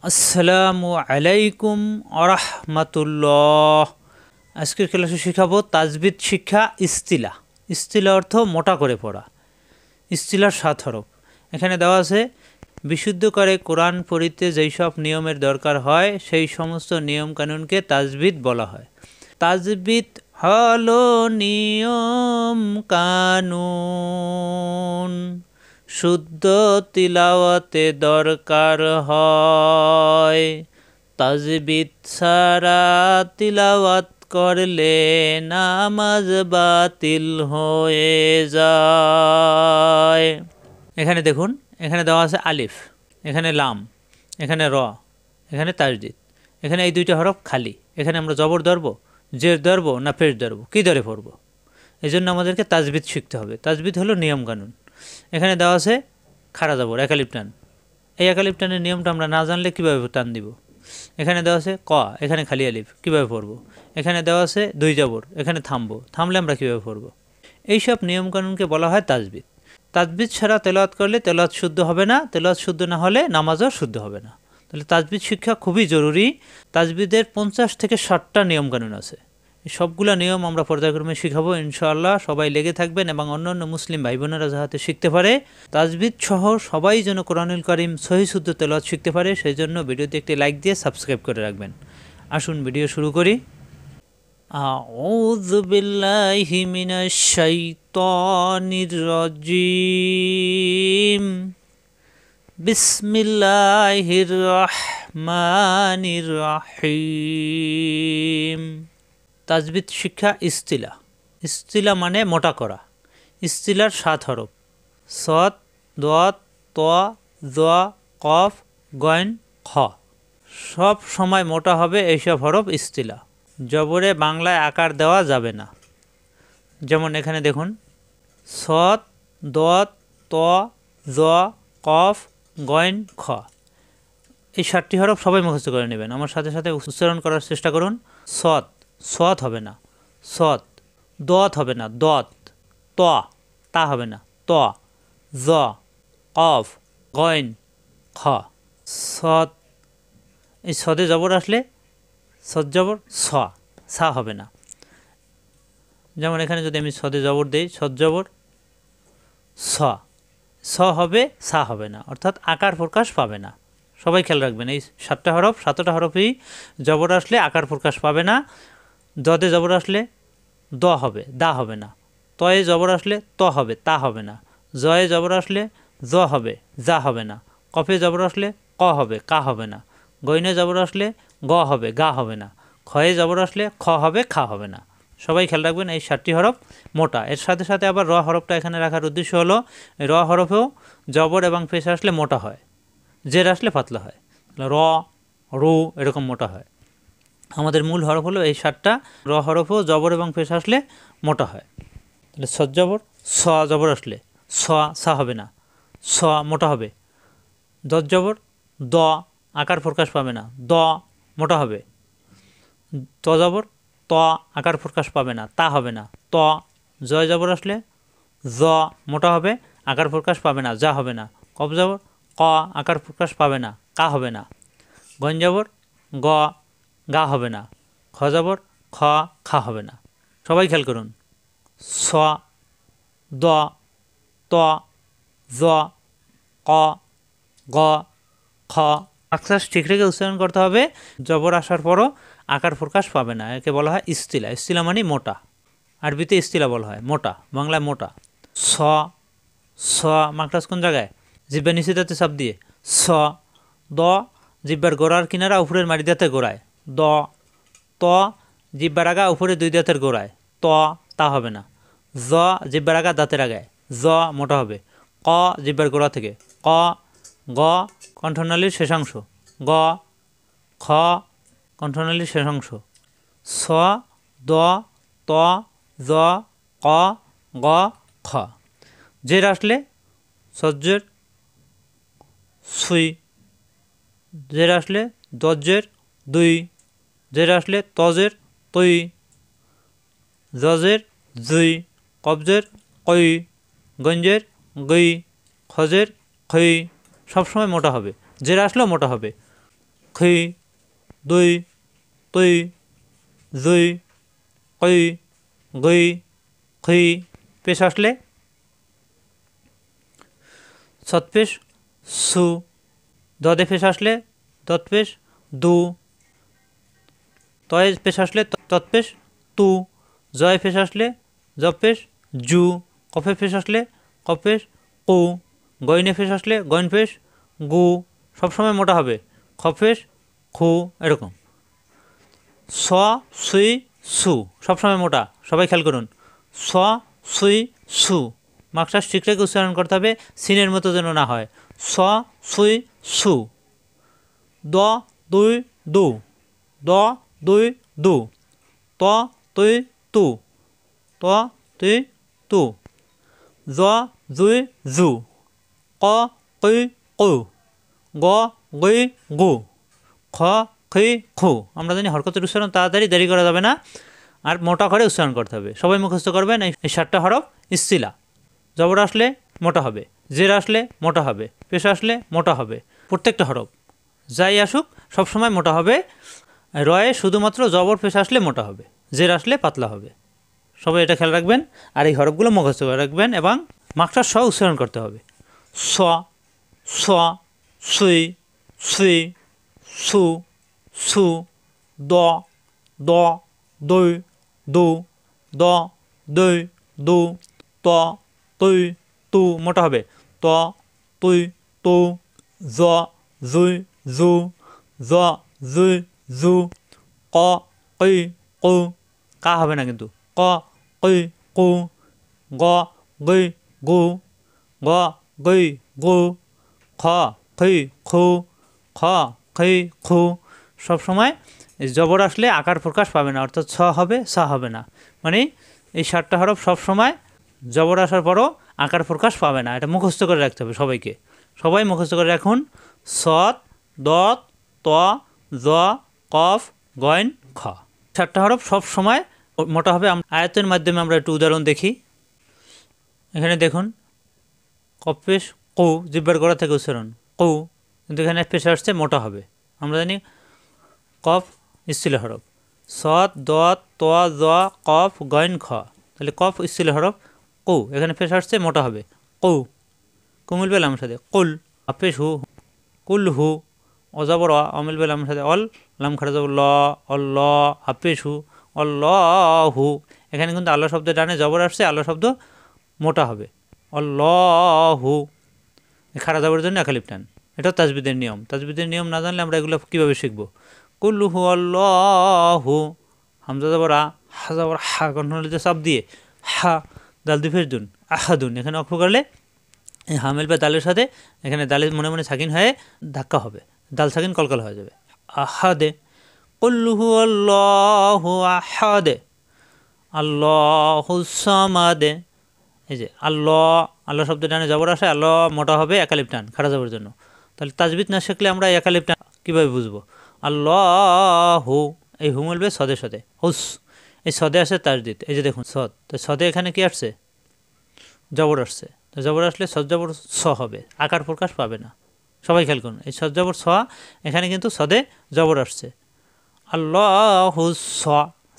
আসসালামু আলাইকুম আরহামাতুল্লাহ। আজকের ক্লাসে শেখাবো তাজবিদ শিক্ষা ইস্তিলা। ইস্তিলা অর্থ মোটা করে পড়া। ইস্তিলার 7 হরফ এখানে দেওয়া আছে। বিশুদ্ধ করে কোরআন পড়িতে যেই সব নিয়মের দরকার হয় সেই সমস্ত নিয়ম কানুনকে তাজবিদ বলা হয়। তাজবিদ হলো নিয়ম কানুন, শুদ্ধ তিলাওয়াতে দরকার হয়। তাজবিদ ছাড়া তিলাওয়াত করলে নামাজ বাতিল হয়ে যায়। এখানে দেখুন, এখানে দেওয়া আছে আলিফ, এখানে লাম, এখানে র, এখানে তাজদিদ। এখানে এই দুইটা হরফ খালি। এখানে আমরা জবর ধরবো, জের ধরবো না পেশ ধরবো, কী ধরে পড়বো? এই জন্য আমাদেরকে তাজবিদ শিখতে হবে। তাজবিদ হলো নিয়মকানুন। এখানে দেওয়া আছে খাড়া জবর একালিপ টান। এই একালিপ টানের নিয়মটা আমরা না জানলে কীভাবে টান দিব? এখানে দেওয়া আছে ক, এখানে খালি আলিফ, কীভাবে পড়বো? এখানে দেওয়া আছে 2 জবর, এখানে থামবো, থামলে আমরা কীভাবে পড়বো? এইসব নিয়মকানুনকে বলা হয় তাজবিদ। তাজবিদ ছাড়া তেলাওয়াত করলে তেলাওয়াত শুদ্ধ হবে না, তেলাওয়াত শুদ্ধ না হলে নামাজও শুদ্ধ হবে না। তাহলে তাজবিদ শিক্ষা খুবই জরুরি। তাজবিদের 50 থেকে 60টা নিয়মকানুন আছে। এই সবগুলো নিয়ম আমরা পর্যায়ক্রমে শিখাবো ইনশাআল্লাহ। সবাই লেগে থাকবেন এবং অন্যান্য মুসলিম ভাই বোনেরা যাতে শিখতে পারে, তাজবিদ সহ সবাই যেন কোরআনুল কারীম সহিহ শুদ্ধ তেলাওয়াত শিখতে পারে, সেই জন্য ভিডিওতে একটি লাইক দিয়ে সাবস্ক্রাইব করে রাখবেন। আসুন ভিডিও শুরু করি। আউযু বিল্লাহি মিনাশ শাইতানির রাজিম। বিসমিল্লাহির রহমানির রহিম। তাজবিদ শিক্ষা ইস্তিলা। ইস্তিলা মানে মোটা করা। ইস্তিলার 7 হরফ সদ, দত, ত, জ, কফ, গইন, খ। সব সময় মোটা হবে এইসব হরফ ইস্তিলা। জবরে বাংলায় আকার দেওয়া যাবে না। যেমন এখানে দেখুন, সদ, দত, ত, জ, কফ, গইন, খ। এই 7টি হরফ সবাই মুখস্থ করে নেবেন। আমার সাথে সাথে উচ্চারণ করার চেষ্টা করুন। সদ, সৎ হবে না, সৎ। দত হবে না, দত। ত, তা হবে না, ত। জ, কফ, গইন, খ। সৎ। এই সদে জবর আসলে সদ জবর স, সা হবে না। যেমন এখানে যদি আমি সদে জবর দিই, সদ জবর স, স হবে, সা হবে না, অর্থাৎ আকার প্রকাশ পাবে না। সবাই খেয়াল রাখবেন, এই 7টা হরফ, 7টা হরফই জবর আসলে আকার প্রকাশ পাবে না। দতে জবর আসলে দ হবে, দা হবে না। তয়ে জবর আসলে ত হবে, তা হবে না। জয়ে জবর আসলে জ হবে, যা হবে না। কফে জবর আসলে ক হবে, কা হবে না। গইনে জবর আসলে গ হবে, গা হবে না। খয়ে জবর আসলে খ হবে, খা হবে না। সবাই খেয়াল রাখবেন, এই 7টি হরফ মোটা। এর সাথে সাথে আবার র হরফটা এখানে রাখার উদ্দেশ্য হলো র হরফেও জবর এবং পেশ আসলে মোটা হয়, জের আসলে পাতলা হয়। র, রু এরকম মোটা হয়। আমাদের মূল হরফ হলো এই 7টা। র হরফেও জবর এবং পেশ আসলে মোটা হয়। তাহলে সদ জবর স, জবর আসলে স, সা হবে না, স মোটা হবে। দত জবর দ, আকার প্রকাশ পাবে না, দ মোটা হবে। ত জবর ত, আকার প্রকাশ পাবে না, তা হবে না, ত। জয় জবর আসলে জ মোটা হবে, আকার প্রকাশ পাবে না, যা হবে না। কফ জবর ক, আকার প্রকাশ পাবে না, কা হবে না। গন জবর গ, গা হবে না। খ জবর খ, খা হবে না। সবাই খেয়াল করুন। স, দ, ত, জ, ক, গ, খ। আকাশ ঠিক রেখে উচ্চারণ করতে হবে। জবর আসার পরও আকার প্রকাশ পাবে না, একে বলা হয় ইস্তিলা। ইস্তিলা মানে মোটা। আরবিতে ইস্তিলা বলা হয় মোটা, বাংলায় মোটা। স, স মাকড়াস কোন জায়গায়? জিব্বা নিচে দাঁতে চাপ দিয়ে স। দ, জিব্বার গোড়ার কিনারা উপরের মারি দাঁতে গোড়ায় দ। ত, জিব্বার আগা উপরে 2 দাঁতের গোড়ায় ত, তা হবে না। জ, জিব্বার আগা দাঁতের আগায় জ মোটা হবে। ক, জিব্বার গোড়া থেকে ক। গ, কণ্ঠনালীর শেষাংশ গ। খ, কণ্ঠনালীর শেষাংশ। স, দ, ত, জ, ক, গ, খ। জের আসলে সজ্জের সুই, জের আসলে দজ্জের দুই, জের আসলে তজের তৈ, জজের জুই, কবজের কই, গঞ্জের গই, খজের খই। সবসময় মোটা হবে, জের আসলেও মোটা হবে। খি দুই তুই জুই কই গই খি পেশ আসলে ছত্রিশ সু দদে পেশ আসলে তৎপেশ দু তয় পেশ আসলে তৎপেশ তু জয় পেশ আসলে জপেশ জু কফে পেশ আসলে কপেশ কু গইনে পেশ আসলে গইন পেশ গু সবসময় মোটা হবে খফেশ খু এরকম স সুই সু সবসময় মোটা সবাই খেয়াল করুন স সুই সু মাকসার ঠিক রেখে উচ্চারণ করতে হবে সিনের মতো যেন না হয় স সুই সু দ দুই দু দ দুই দু ত তুই তু ত তুই তু জ জুই জু ক কই কু গ গই গু খ খি খু আমরা জানি হরকতের উচ্চারণ তাড়াতাড়ি দেরি করা যাবে না আর মোটা করে উচ্চারণ করতে হবে সবাই মুখস্থ করবেন এই 7টা হরফ ইস্তিলা জবর আসলে মোটা হবে জের আসলে মোটা হবে পেশ আসলে মোটা হবে প্রত্যেকটা হরফ যাই আসুক সবসময় মোটা হবে রয়ে শুধুমাত্র জবর পেশ আসলে মোটা হবে জের আসলে পাতলা হবে সবাই এটা খেয়াল রাখবেন আর এই হরফগুলো মুখস্থ করে রাখবেন এবং মাকসার সহ উচ্চারণ করতে হবে স স সুই সুই সু সু দ দ দই দু দ দই দু ত তুই তু মোটা হবে ত তুই তু জ জুই জু জ জুই জু ক কই কু কা হবে না কিন্তু ক কই কু গ গই গু গ গই গু খ খই খু খ খই খু সবসময় জবর আসলে আকার প্রকাশ পাবে না অর্থাৎ ছ হবে সা হবে না মানে এই 7টা হরফ সবসময় জবর আসার পরও আকার প্রকাশ পাবে না এটা মুখস্থ করে রাখতে হবে সবাইকে সবাই মুখস্থ করে রাখুন সৎ দত ত জ কফ গইন খ 7টা হরফ সবসময় মোটা হবে আয়াতের মাধ্যমে আমরা একটু উদাহরণ দেখি এখানে দেখুন কপেশ কু জিব্বার গোড়া থেকে উচ্চারণ কু কিন্তু এখানে পেশ আসছে মোটা হবে আমরা জানি কফ ইস্তিলা হরফ সৎ দত ত জ কফ গইন খ তাহলে কফ ইস্তিলা হরফ কু এখানে পেশ আসছে মোটা হবে কু কুমিল বেলাম সাথে কুল আপেশ হু কুল হু অজাবর অমিল বেলাম সাথে অল লাম খারা যাব ল অল আপেশ হু অল হু এখানে কিন্তু আল্লাহ শব্দ ডানে জবর আসছে আল্লাহ শব্দ মোটা হবে অল্লাহু খারা যাবার জন্য একালিপ টান এটাও তাজবিদের নিয়ম না জানলে আমরা এগুলো কীভাবে শিখবো কুল্লুহু আল্লাহু হামজা যাবার হা যাবার হা কন্ট্রোলে চাপ দিয়ে হা দাল দি ফের দুন আহাদুন এখানে অক্ষ করলে এই হামেল বা দালের সাথে এখানে দালের মনে মনে সাকিন হয়ে ধাক্কা হবে দাল সাকিন কলকল হয়ে যাবে আহাদে কুল্লুহু আল্লাহু আহাদে আল্লাহু সামাদে এই যে আল্লাহ শব্দ টানে জবর আসে আল্লাহ মোটা হবে একালিপ টান খাড়া যাবার জন্য তাহলে তাজবিদ না শিখলে আমরা একালিপ টান কীভাবে বুঝবো আল্লাহু এই হু মিলবে সদের সাথে হুস এই সদে আসে তাজদিদ এই যে দেখুন সদ তো সদে এখানে কি আসছে জবর আসছে তো জবর আসলে সদ জবর স হবে আকার প্রকাশ পাবে না সবাই খেয়াল করুন এই সদ জবর স এখানে কিন্তু সদে জবর আসছে আল্লাহু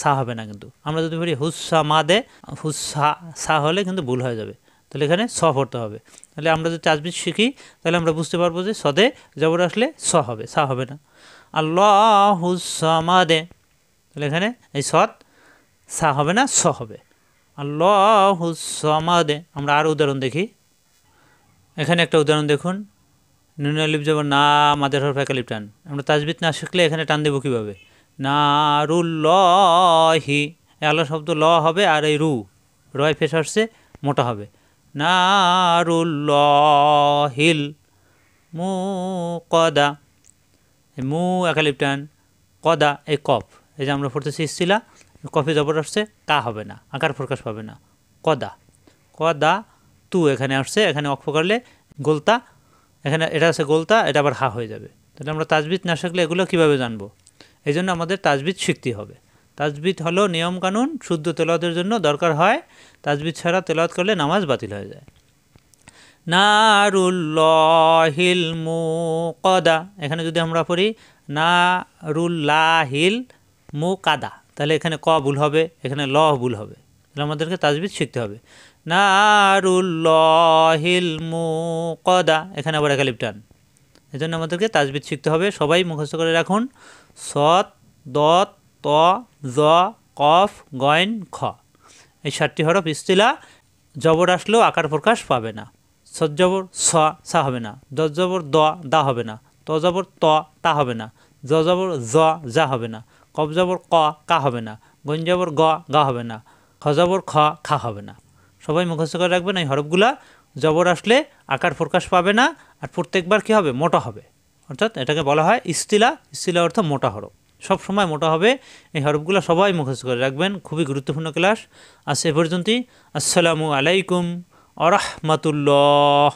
সা হবে না কিন্তু আমরা যদি বলি হুসা মা দে হুসা সা হলে কিন্তু ভুল হয়ে যাবে তাহলে এখানে স পড়তে হবে তাহলে আমরা যদি তাজবিদ শিখি তাহলে আমরা বুঝতে পারবো যে সদে জবর আসলে স হবে সা হবে না আল্লাহু সামাদে তাহলে এখানে এই সদ সা হবে না স হবে আল্লাহু সামাদে আমরা আরও উদাহরণ দেখি এখানে একটা উদাহরণ দেখুন নুন আলিফ জবর না মাদের হরফ একালিফ টান আমরা তাজবিদ না শিখলে এখানে টান দেবো কীভাবে নারুল্লাহি আল্লাহ শব্দ ল হবে আর এই রয় ফেস আসছে মোটা হবে নারুল্লাহিল মু কদা মু একালিপ টান কদা এই কফ এই যে আমরা পড়তেছি ইস্তিলা কফে জবর আসছে কা হবে না আকার প্রকাশ পাবে না কদা কদা তু এখানে আসছে এখানে অক্ষ করলে গোলতা এখানে এটা আছে গোলতা এটা আবার হা হয়ে যাবে তাহলে আমরা তাজবিদ না শিখলে এগুলো কীভাবে জানবো এই জন্য আমাদের তাজবিদ শিখতে হবে তাজবিদ হলো নিয়মকানুন শুদ্ধ তেলাওয়াতের জন্য দরকার হয় তাজবিদ ছাড়া তেলাওয়াত করলে নামাজ বাতিল হয়ে যায় নারুল্লাহিল মুকদা এখানে যদি আমরা পড়ি নারুল্লাহিল মুকাদা, তাহলে এখানে ক ভুল হবে, এখানে ল ভুল হবে, তাহলে আমাদেরকে তাজবিদ শিখতে হবে। নারুল্লাহিল মুকাদা, এখানে আবার একালিপ টান, এই জন্য আমাদেরকে তাজবিদ শিখতে হবে। সবাই মুখস্থ করে রাখুন। সৎ, দত, ত, জ, কফ, গয়েন, খ, এই 7টি হরফ ইস্তিলা। জবর আসলেও আকার প্রকাশ পাবে না। সৎ জবর সা হবে না, দত জবর দা হবে না, ত জবর তা হবে না, জ জবর যা হবে না, কফ জবর কা হবে না, গইন জবর গা হবে না, খ জবর খা হবে না। সবাই মুখস্থ করে রাখবেন। এই হরফগুলা জবর আসলে আকার প্রকাশ পাবে না, আর প্রত্যেকবার কী হবে, মোটা হবে, অর্থাৎ এটাকে বলা হয় ইস্তিলা। ইস্তিলা অর্থ মোটা হরফ, সব সময় মোটা হবে। এই হরফগুলো সবাই মুখস্থ করে রাখবেন। খুবই গুরুত্বপূর্ণ ক্লাস। আজ এ পর্যন্তই। আসসালামু আলাইকুম আ রাহমাতুল্লাহ।